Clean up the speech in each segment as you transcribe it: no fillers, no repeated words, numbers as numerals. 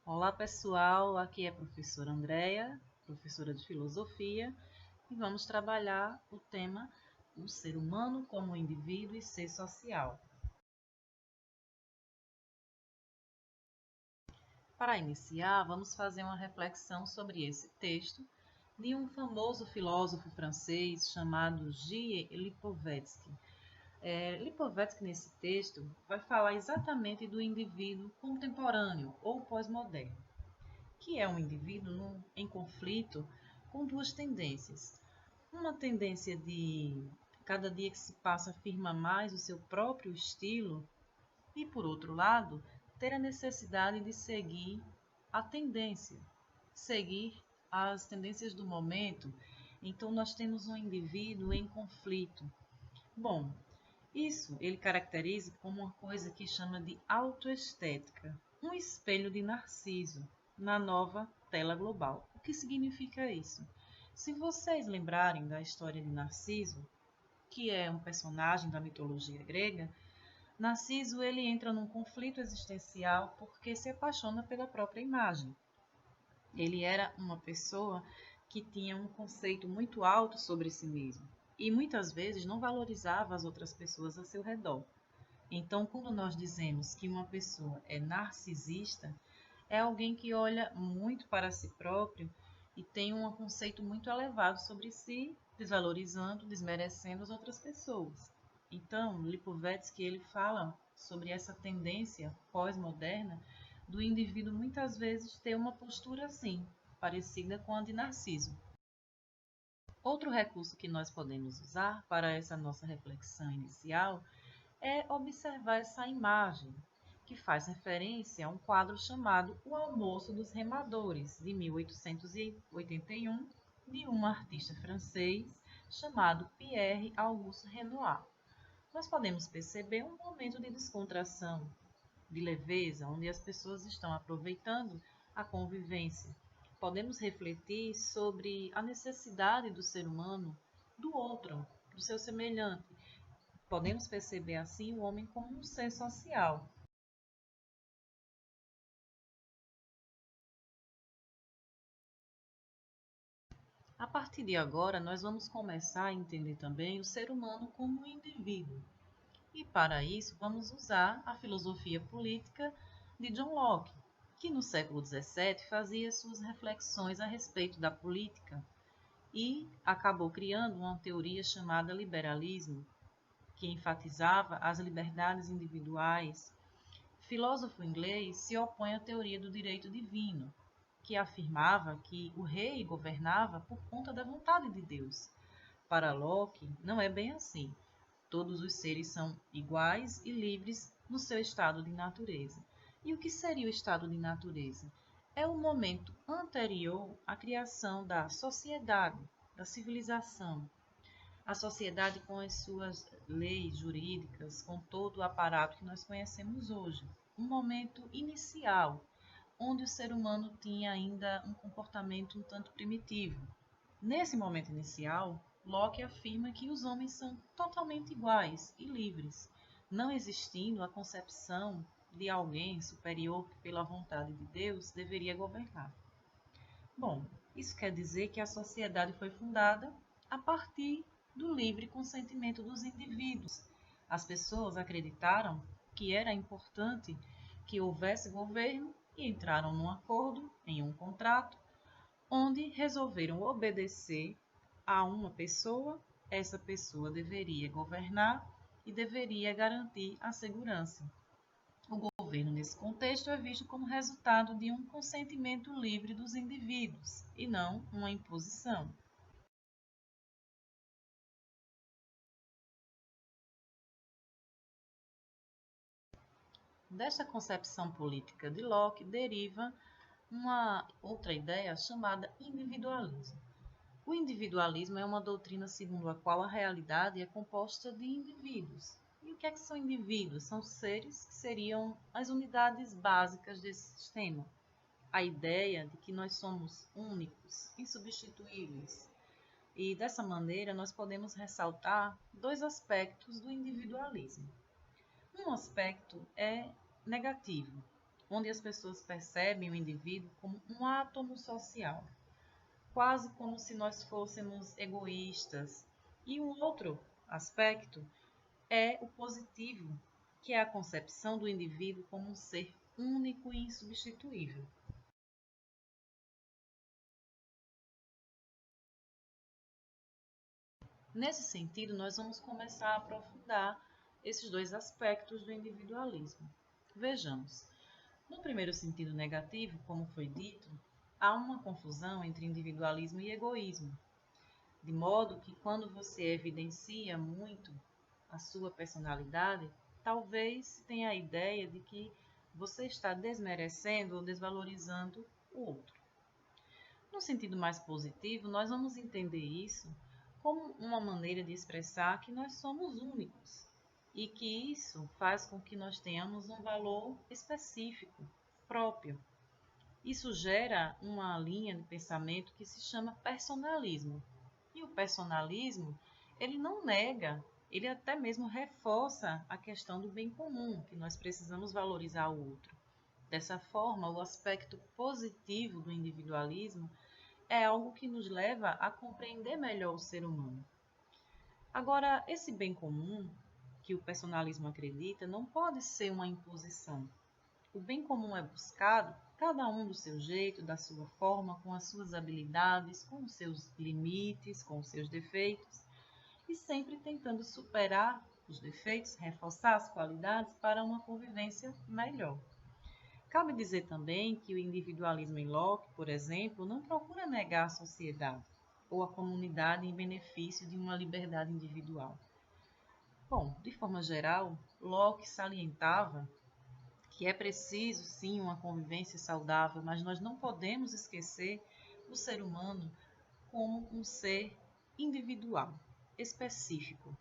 Olá pessoal, aqui é a professora Andréia, professora de filosofia, e vamos trabalhar o tema o ser humano como indivíduo e ser social. Para iniciar, vamos fazer uma reflexão sobre esse texto de um famoso filósofo francês chamado Gilles Lipovetsky. Lipovetsky, nesse texto, vai falar exatamente do indivíduo contemporâneo ou pós-moderno, que é um indivíduo em conflito com duas tendências. Uma tendência de cada dia que se passa afirma mais o seu próprio estilo e, por outro lado, ter a necessidade de seguir a tendência, seguir as tendências do momento. Então, nós temos um indivíduo em conflito. Bom, isso ele caracteriza como uma coisa que chama de autoestética, um espelho de Narciso na nova tela global. O que significa isso? Se vocês lembrarem da história de Narciso, que é um personagem da mitologia grega, Narciso ele entra num conflito existencial porque se apaixona pela própria imagem. Ele era uma pessoa que tinha um conceito muito alto sobre si mesmo e muitas vezes não valorizava as outras pessoas a seu redor. Então, quando nós dizemos que uma pessoa é narcisista, é alguém que olha muito para si próprio e tem um conceito muito elevado sobre si, desvalorizando, desmerecendo as outras pessoas. Então, Lipovetsky ele fala sobre essa tendência pós-moderna do indivíduo muitas vezes ter uma postura assim, parecida com a de Narciso. Outro recurso que nós podemos usar para essa nossa reflexão inicial é observar essa imagem, que faz referência a um quadro chamado O Almoço dos Remadores, de 1881, de um artista francês chamado Pierre-Auguste Renoir. Nós podemos perceber um momento de descontração, de leveza, onde as pessoas estão aproveitando a convivência. Podemos refletir sobre a necessidade do ser humano do outro, do seu semelhante. Podemos perceber assim o homem como um ser social. A partir de agora, nós vamos começar a entender também o ser humano como um indivíduo. E para isso, vamos usar a filosofia política de John Locke, que no século XVII fazia suas reflexões a respeito da política e acabou criando uma teoria chamada liberalismo, que enfatizava as liberdades individuais. O filósofo inglês se opõe à teoria do direito divino, que afirmava que o rei governava por conta da vontade de Deus. Para Locke, não é bem assim. Todos os seres são iguais e livres no seu estado de natureza. E o que seria o estado de natureza? É o momento anterior à criação da sociedade, da civilização. A sociedade com as suas leis jurídicas, com todo o aparato que nós conhecemos hoje. Um momento inicial, onde o ser humano tinha ainda um comportamento um tanto primitivo. Nesse momento inicial, Locke afirma que os homens são totalmente iguais e livres, não existindo a concepção de alguém superior que, pela vontade de Deus, deveria governar. Bom, isso quer dizer que a sociedade foi fundada a partir do livre consentimento dos indivíduos. As pessoas acreditaram que era importante que houvesse governo e entraram num acordo, em um contrato, onde resolveram obedecer a uma pessoa, essa pessoa deveria governar e deveria garantir a segurança. O governo, nesse contexto, é visto como resultado de um consentimento livre dos indivíduos e não uma imposição. Desta concepção política de Locke deriva uma outra ideia chamada individualismo. O individualismo é uma doutrina segundo a qual a realidade é composta de indivíduos. E o que é que são indivíduos? São seres que seriam as unidades básicas desse sistema. A ideia de que nós somos únicos, insubstituíveis. E dessa maneira nós podemos ressaltar dois aspectos do individualismo. Um aspecto é negativo, onde as pessoas percebem o indivíduo como um átomo social, quase como se nós fôssemos egoístas. E um outro aspecto é o positivo, que é a concepção do indivíduo como um ser único e insubstituível. Nesse sentido, nós vamos começar a aprofundar esses dois aspectos do individualismo. Vejamos. No primeiro sentido negativo, como foi dito, há uma confusão entre individualismo e egoísmo, de modo que quando você evidencia muito a sua personalidade, talvez tenha a ideia de que você está desmerecendo ou desvalorizando o outro. No sentido mais positivo, nós vamos entender isso como uma maneira de expressar que nós somos únicos e que isso faz com que nós tenhamos um valor específico, próprio. Isso gera uma linha de pensamento que se chama personalismo. E o personalismo, ele não nega, ele até mesmo reforça a questão do bem comum, que nós precisamos valorizar o outro. Dessa forma, o aspecto positivo do individualismo é algo que nos leva a compreender melhor o ser humano. Agora, esse bem comum que o personalismo acredita não pode ser uma imposição. O bem comum é buscado, cada um do seu jeito, da sua forma, com as suas habilidades, com os seus limites, com os seus defeitos, e sempre tentando superar os defeitos, reforçar as qualidades para uma convivência melhor. Cabe dizer também que o individualismo em Locke, por exemplo, não procura negar a sociedade ou a comunidade em benefício de uma liberdade individual. Bom, de forma geral, Locke salientava que é preciso sim uma convivência saudável, mas nós não podemos esquecer o ser humano como um ser individual, específico.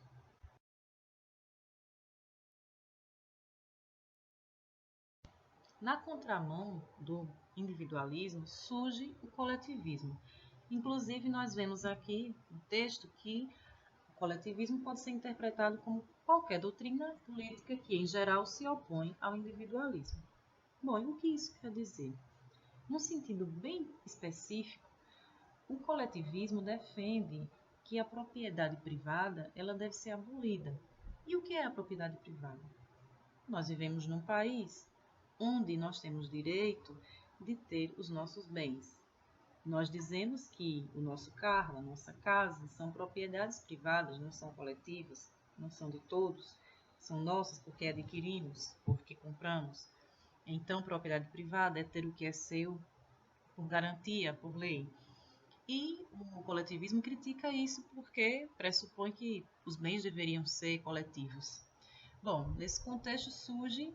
Na contramão do individualismo surge o coletivismo. Inclusive, nós vemos aqui no texto que o coletivismo pode ser interpretado como qualquer doutrina política que, em geral, se opõe ao individualismo. Bom, e o que isso quer dizer? Num sentido bem específico, o coletivismo defende que a propriedade privada ela deve ser abolida. E o que é a propriedade privada? Nós vivemos num país onde nós temos direito de ter os nossos bens. Nós dizemos que o nosso carro, a nossa casa, são propriedades privadas, não são coletivas, não são de todos, são nossas porque adquirimos, porque compramos. Então, propriedade privada é ter o que é seu por garantia, por lei. E o coletivismo critica isso porque pressupõe que os bens deveriam ser coletivos. Bom, nesse contexto surge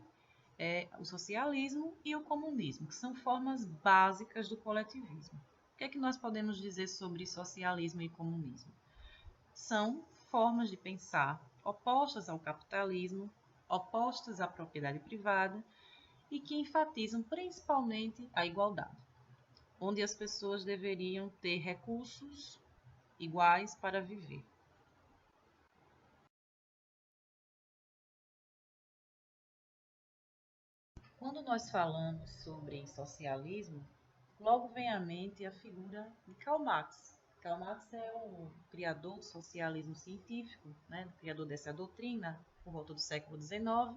o socialismo e o comunismo, que são formas básicas do coletivismo. O que é que nós podemos dizer sobre socialismo e comunismo? São formas de pensar opostas ao capitalismo, opostas à propriedade privada e que enfatizam principalmente a igualdade, onde as pessoas deveriam ter recursos iguais para viver. Quando nós falamos sobre socialismo, logo vem à mente a figura de Karl Marx. Karl Marx é o criador do socialismo científico, né, o criador dessa doutrina, por volta do século XIX,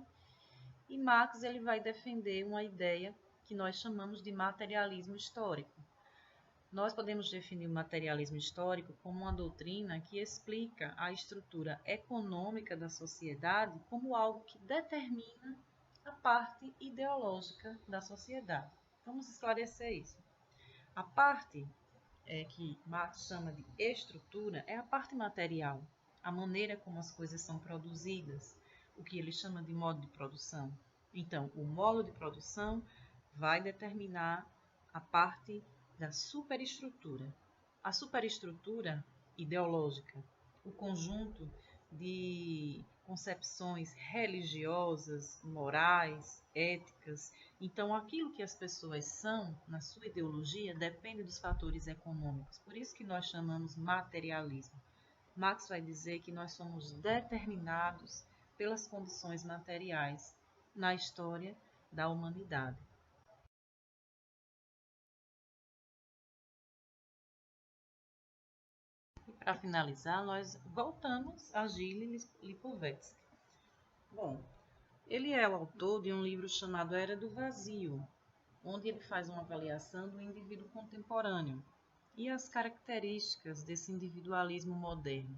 e Marx ele vai defender uma ideia que nós chamamos de materialismo histórico. Nós podemos definir o materialismo histórico como uma doutrina que explica a estrutura econômica da sociedade como algo que determina a parte ideológica da sociedade. Vamos esclarecer isso. A parte que Marx chama de estrutura é a parte material, a maneira como as coisas são produzidas, o que ele chama de modo de produção. Então, o modo de produção vai determinar a parte da superestrutura. A superestrutura ideológica, o conjunto de concepções religiosas, morais, éticas. Então, aquilo que as pessoas são na sua ideologia depende dos fatores econômicos. Por isso que nós chamamos materialismo. Marx vai dizer que nós somos determinados pelas condições materiais na história da humanidade. Para finalizar, nós voltamos a Gilles Lipovetsky. Bom, ele é o autor de um livro chamado Era do Vazio, onde ele faz uma avaliação do indivíduo contemporâneo e as características desse individualismo moderno.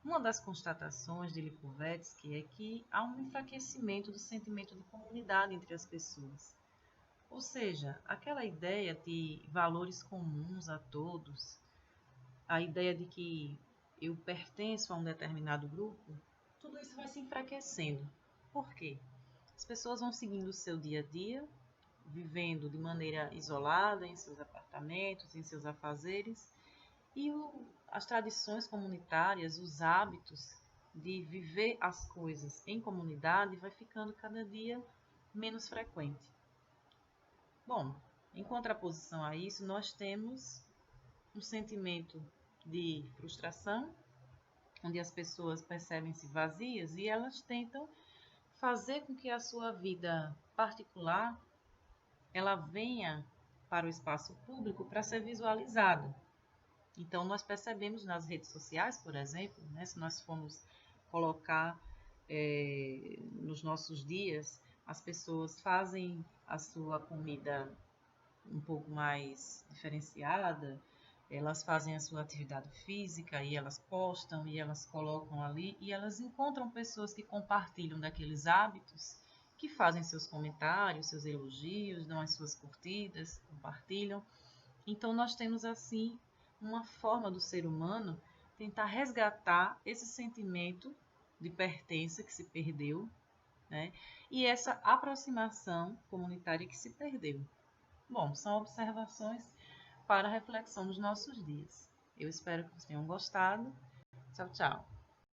Uma das constatações de Lipovetsky é que há um enfraquecimento do sentimento de comunidade entre as pessoas. Ou seja, aquela ideia de valores comuns a todos, a ideia de que eu pertenço a um determinado grupo, tudo isso vai se enfraquecendo. Por quê? As pessoas vão seguindo o seu dia a dia, vivendo de maneira isolada em seus apartamentos, em seus afazeres, e as tradições comunitárias, os hábitos de viver as coisas em comunidade vai ficando cada dia menos frequente. Bom, em contraposição a isso, nós temos um sentimento de frustração, onde as pessoas percebem-se vazias e elas tentam fazer com que a sua vida particular ela venha para o espaço público para ser visualizada. Então, nós percebemos nas redes sociais, por exemplo, né, se nós formos colocar nos nossos dias, as pessoas fazem a sua comida um pouco mais diferenciada, elas fazem a sua atividade física e elas postam e elas colocam ali e elas encontram pessoas que compartilham daqueles hábitos, que fazem seus comentários, seus elogios, dão as suas curtidas, compartilham. Então nós temos assim uma forma do ser humano tentar resgatar esse sentimento de pertença que se perdeu, né? E essa aproximação comunitária que se perdeu. Bom, são observações para a reflexão dos nossos dias. Eu espero que vocês tenham gostado. Tchau, tchau.